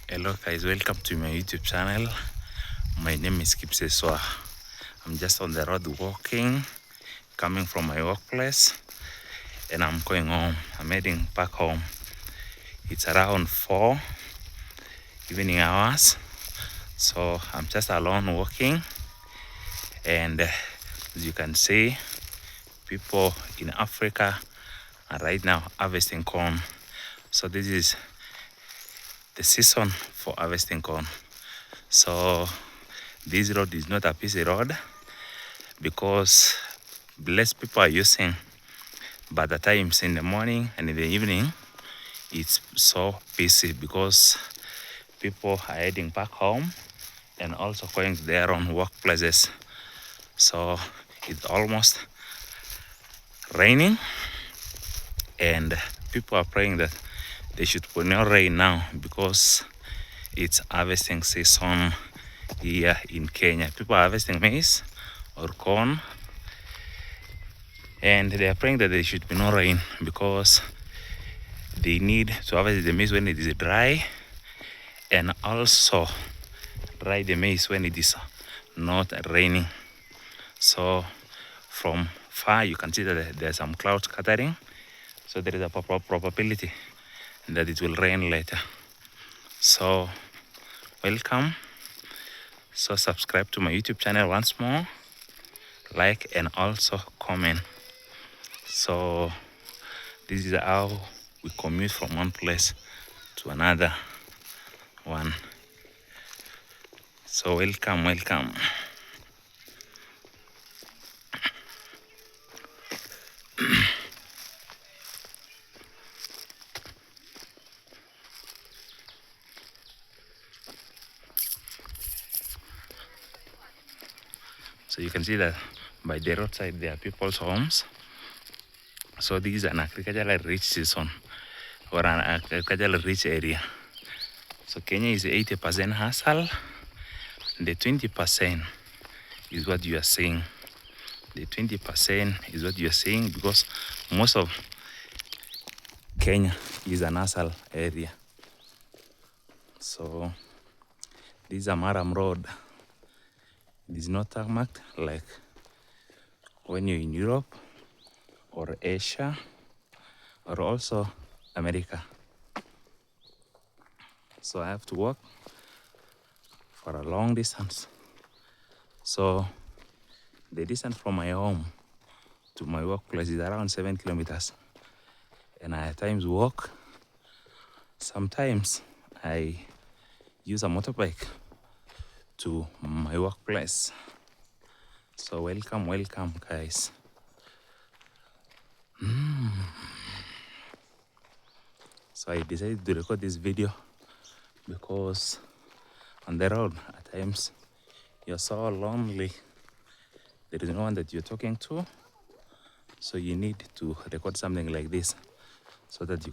Hello guys, welcome to my YouTube channel. My name is Kipseswa. I'm just on the road walking, coming from my workplace, and I'm going home. I'm heading back home. It's around 4 evening hours, so I'm just alone walking, and as you can see, people in Africa are right now harvesting corn. So this is the season for harvesting corn. So this road is not a busy road because less people are using, but the times in the morning and in the evening it's so busy because people are heading back home and also going to their own workplaces. So it's almost raining, and people are praying that they should put no rain now because it's harvesting season here in Kenya. People are harvesting maize or corn, and they are praying that there should be no rain because they need to harvest the maize when it is dry, and also dry the maize when it is not raining. So from far you can see that there's some clouds gathering, so there is a probability that it will rain later. So welcome. So subscribe to my YouTube channel once more, like, and also comment. So this is how we commute from one place to another one. So welcome. So you can see that by the roadside there are people's homes. So this is an agricultural rich season, or an agricultural rich area. So Kenya is 80% hustle. The 20% is what you are seeing. The 20% is what you are seeing because most of Kenya is an hustle area. So this is a Maram road. It is not tarmac like when you're in Europe or Asia or also America. So I have to walk for a long distance. So the distance from my home to my workplace is around 7 kilometers, and I at times walk. Sometimes I use a motorbike to my workplace. So welcome guys. So I decided to record this video because on the road at times you're so lonely, there is no one that you're talking to, so you need to record something like this so that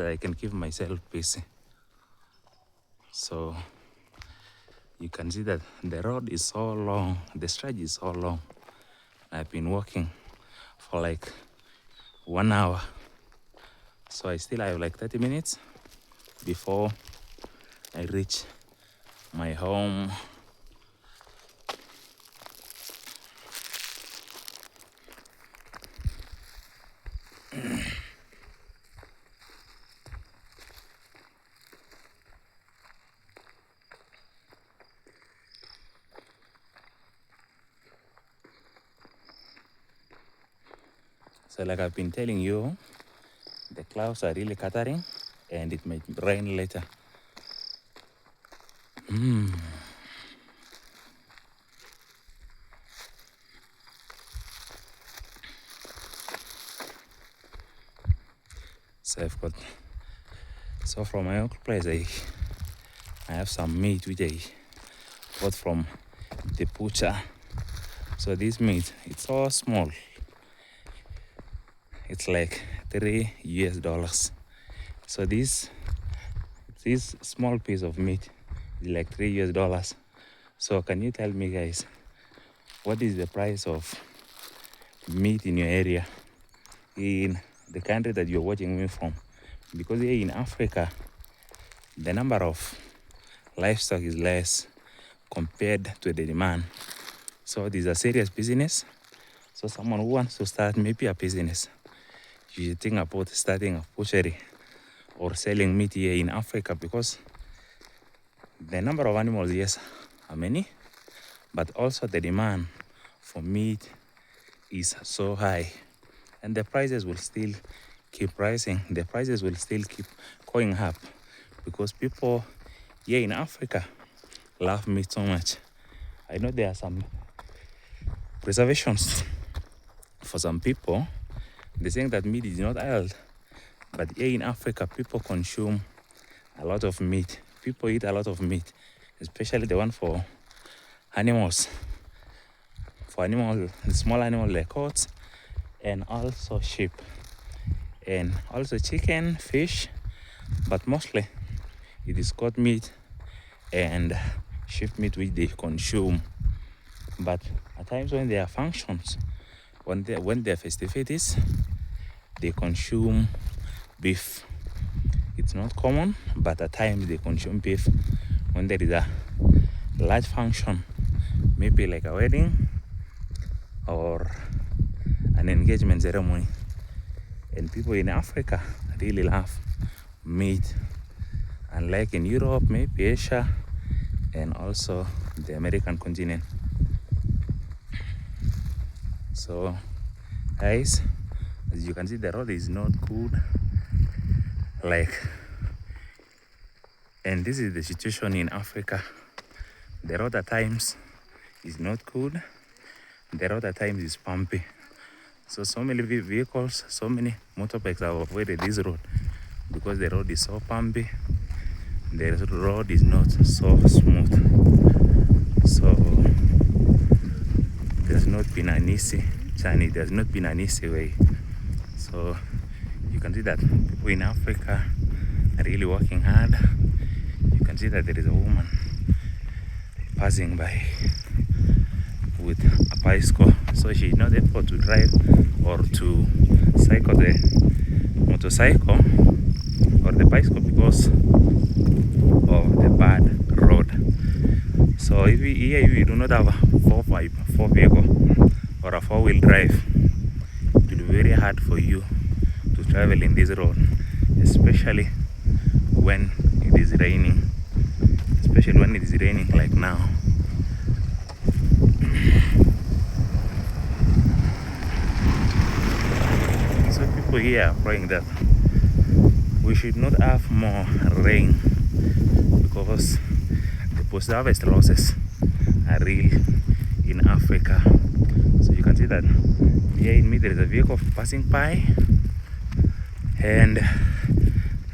I can keep myself busy. So you can see that the road is so long, the stretch is so long. I've been walking for like 1 hour, so I still have like 30 minutes before I reach my home. So like I've been telling you, the clouds are really gathering and it might rain later. So from my own place I have some meat which I bought from the butcher. So this meat, it's so small. It's like $3. So this small piece of meat is like $3. So can you tell me guys, what is the price of meat in your area, in the country that you're watching me from? Because here in Africa, the number of livestock is less compared to the demand. So this is a serious business. So someone who wants to start maybe a business, you should think about starting a butchery or selling meat here in Africa, because the number of animals, yes, are many, but also the demand for meat is so high, and the prices will still keep rising. The prices will still keep going up because people here in Africa love meat so much. I know there are some reservations for some people. They think that meat is not healthy, but here in Africa, people consume a lot of meat. People eat a lot of meat, especially the one for animals. For animals, small animals like goats, and also sheep, and also chicken, fish, but mostly it is goat meat and sheep meat which they consume. But at times when there are functions, when there are festivities, they consume beef. It's not common, but at times they consume beef when there is a large function, maybe like a wedding or an engagement ceremony. And people in Africa really love meat, unlike in Europe, maybe Asia, and also the American continent. So guys, as you can see, the road is not good, and this is the situation in Africa. The road at times is not good. The road at times is bumpy. So many vehicles, so many motorbikes have avoided this road because the road is so bumpy. The road is not so smooth. So there's not been an easy journey. There's not been an easy way. So you can see that people in Africa are really working hard. You can see that there is a woman passing by with a bicycle, so she's not able to drive or to cycle the motorcycle or the bicycle because of the bad road. So if you do not have a four vehicle or a four-wheel drive, it will be very hard for you to travel in this road, especially when it is raining. Especially when it is raining like now. So people here are praying that we should not have more rain because the post-harvest losses are real in Africa. So you can see that behind me there is a vehicle passing by, and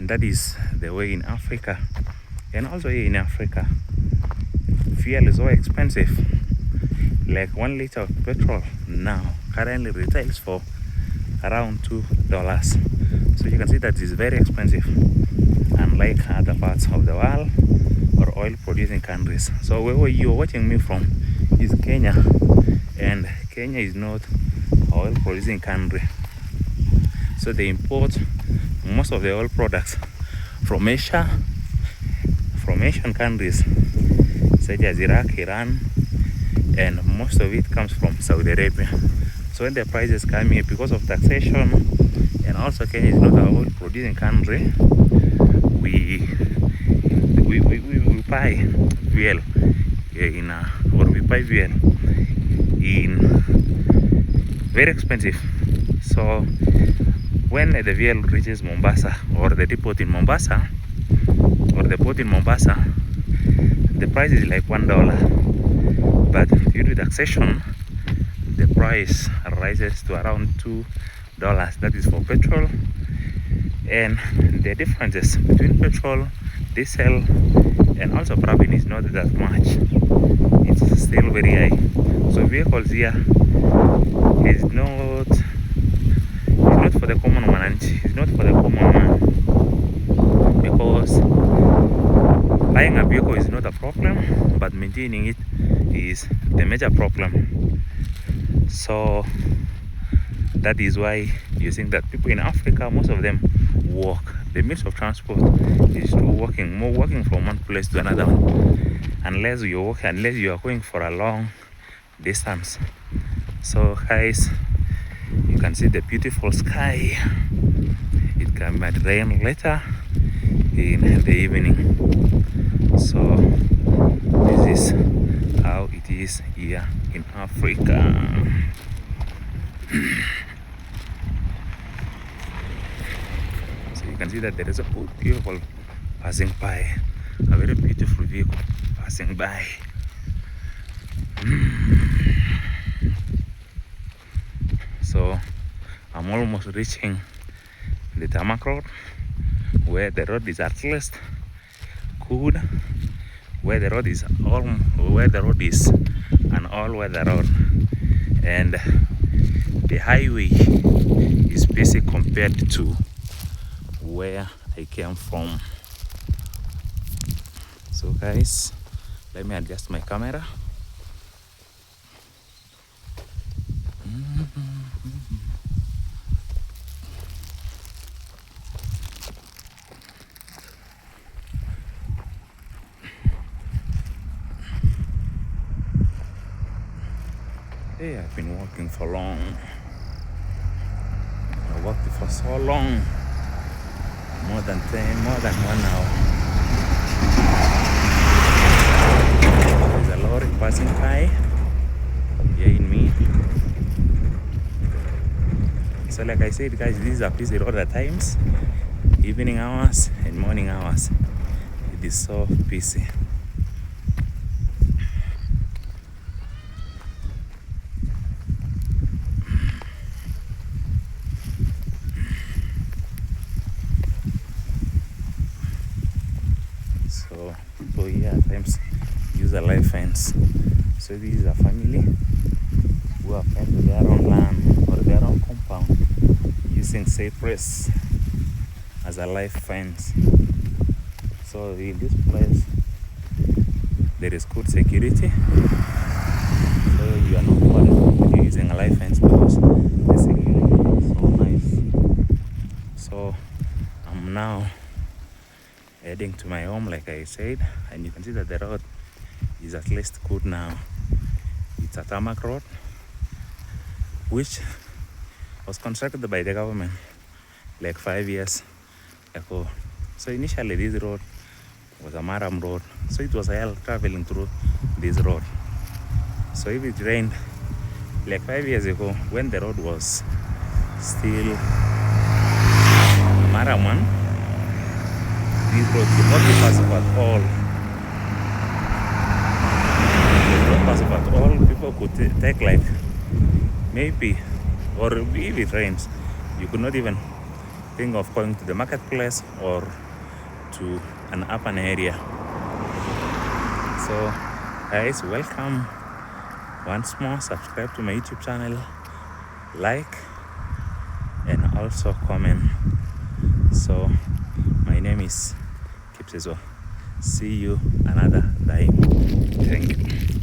that is the way in Africa. And also here in Africa, fuel is so expensive. Like 1 liter of petrol now currently retails for around $2. So you can see that it's very expensive, unlike other parts of the world or oil producing countries. So where you're watching me from is Kenya, and Kenya is not an oil producing country. So they import most of the oil products from Asia, from Asian countries such as Iraq, Iran, and most of it comes from Saudi Arabia. So when the prices come here because of taxation, and also Kenya is not an oil producing country, we buy fuel we buy fuel in very expensive. So when the fuel reaches Mombasa or the depot in Mombasa or the port in Mombasa, the price is like $1, but due to taxation the price rises to around $2. That is for petrol, and the differences between petrol, diesel, and also paraffin is not that much. It's still very high. So vehicles here is not for the common man. It's not for the common man, because buying a vehicle is not a problem, but maintaining it is the major problem. So that is why you think that people in Africa, most of them walk. The means of transport is to walking from one place to another one, unless you are going for a long distance. So guys, you can see the beautiful sky. It can rain later in the evening. So this is how it is here in Africa. So you can see that there is a beautiful passing by, a very beautiful vehicle passing by. So I'm almost reaching the tarmac road, where the road is at least good, where the road is an all-weather road, and the highway is basic compared to where I came from. So guys, let me adjust my camera. Hey, I've been walking for long. I walked for so long, more than 1 hour. There's a lorry passing by here in me. So like I said guys, this is a busy road at times, evening hours and morning hours. It is so busy. So people here at times use a live fence. So this is a family who have fenced their own land or their own compound using cypress as a live fence. So in this place there is good security. So you are not worried using a live fence because the security is so nice. So I'm now heading to my home, like I said, and you can see that the road is at least good now. It's a tarmac road which was constructed by the government like 5 years ago. So initially this road was a maram road, so it was hell traveling through this road. So if it rained like 5 years ago, when the road was still a maram one, this road could not be passable at all. It was not passable at all. People could take like maybe, or if it rains, you could not even think of going to the marketplace or to an urban area. So guys, welcome once more. Subscribe to my YouTube channel, like, and also comment. So my name is Kipsezo. See you another time. Thank you.